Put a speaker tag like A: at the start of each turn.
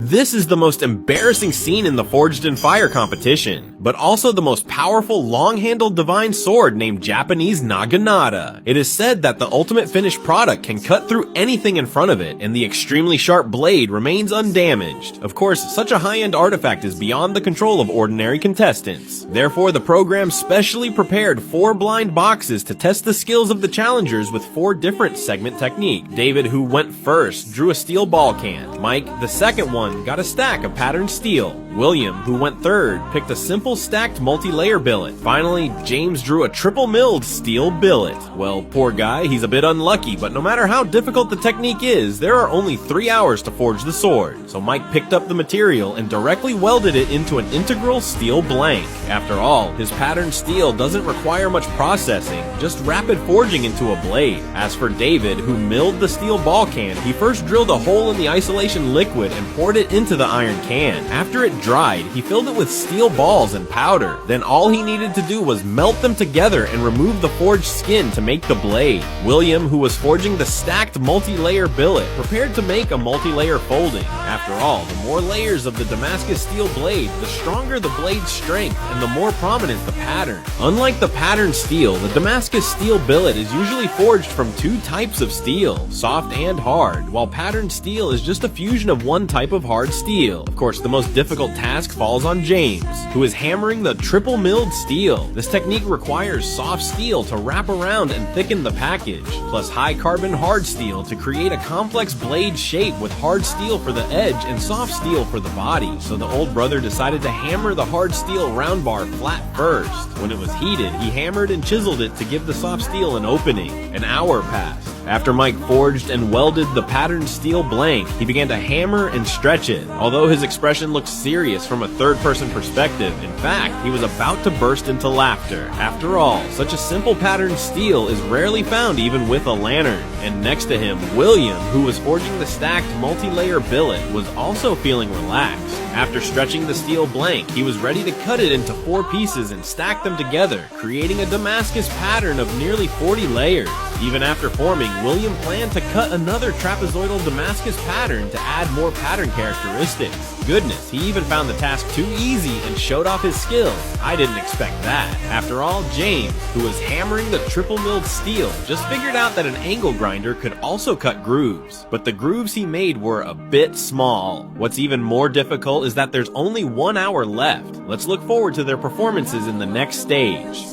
A: This is the most embarrassing scene in the Forged in Fire competition, but also the most powerful long-handled divine sword named Japanese Naginata. It is said that the ultimate finished product can cut through anything in front of it, and the extremely sharp blade remains undamaged. Of course, such a high-end artifact is beyond the control of ordinary contestants. Therefore, the program specially prepared 4 blind boxes to test the skills of the challengers with 4 different segment techniques. David, who went first, drew a steel ball can. Mike, the second one, got a stack of patterned steel. William, who went third, picked a simple stacked multi-layer billet. Finally, James drew a triple milled steel billet. Well, poor guy, he's a bit unlucky, but no matter how difficult the technique is, there are only 3 hours to forge the sword. So Mike picked up the material and directly welded it into an integral steel blank. After all, his patterned steel doesn't require much processing, just rapid forging into a blade. As for David, who milled the steel ball can, he first drilled a hole in the isolation liquid and poured it into the iron can. After it dried, he filled it with steel balls and powder. Then all he needed to do was melt them together and remove the forged skin to make the blade. William, who was forging the stacked multi-layer billet, prepared to make a multi-layer folding. After all, the more layers of the Damascus steel blade, the stronger the blade's strength and the more prominent the pattern. Unlike the patterned steel, the Damascus steel billet is usually forged from 2 types of steel, soft and hard, while patterned steel is just a fusion of one type of hard steel. Of course, the most difficult task falls on James, who is hammering the triple milled steel. This technique requires soft steel to wrap around and thicken the package, plus high carbon hard steel to create a complex blade shape with hard steel for the edge and soft steel for the body. So the old brother decided to hammer the hard steel round bar flat first. When it was heated, he hammered and chiseled it to give the soft steel an opening. An hour passed. After Mike forged and welded the patterned steel blank, he began to hammer and stretch it. Although his expression looked serious from a third-person perspective, in fact, he was about to burst into laughter. After all, such a simple patterned steel is rarely found even with a lantern. And next to him, William, who was forging the stacked multi-layer billet, was also feeling relaxed. After stretching the steel blank, he was ready to cut it into 4 pieces and stack them together, creating a Damascus pattern of nearly 40 layers. Even after forming, William planned to cut another trapezoidal Damascus pattern to add more pattern characteristics. Goodness, he even found the task too easy and showed off his skills. I didn't expect that. After all, James, who was hammering the triple milled steel, just figured out that an angle grinder could also cut grooves. But the grooves he made were a bit small. What's even more difficult is that there's only 1 hour left. Let's look forward to their performances in the next stage.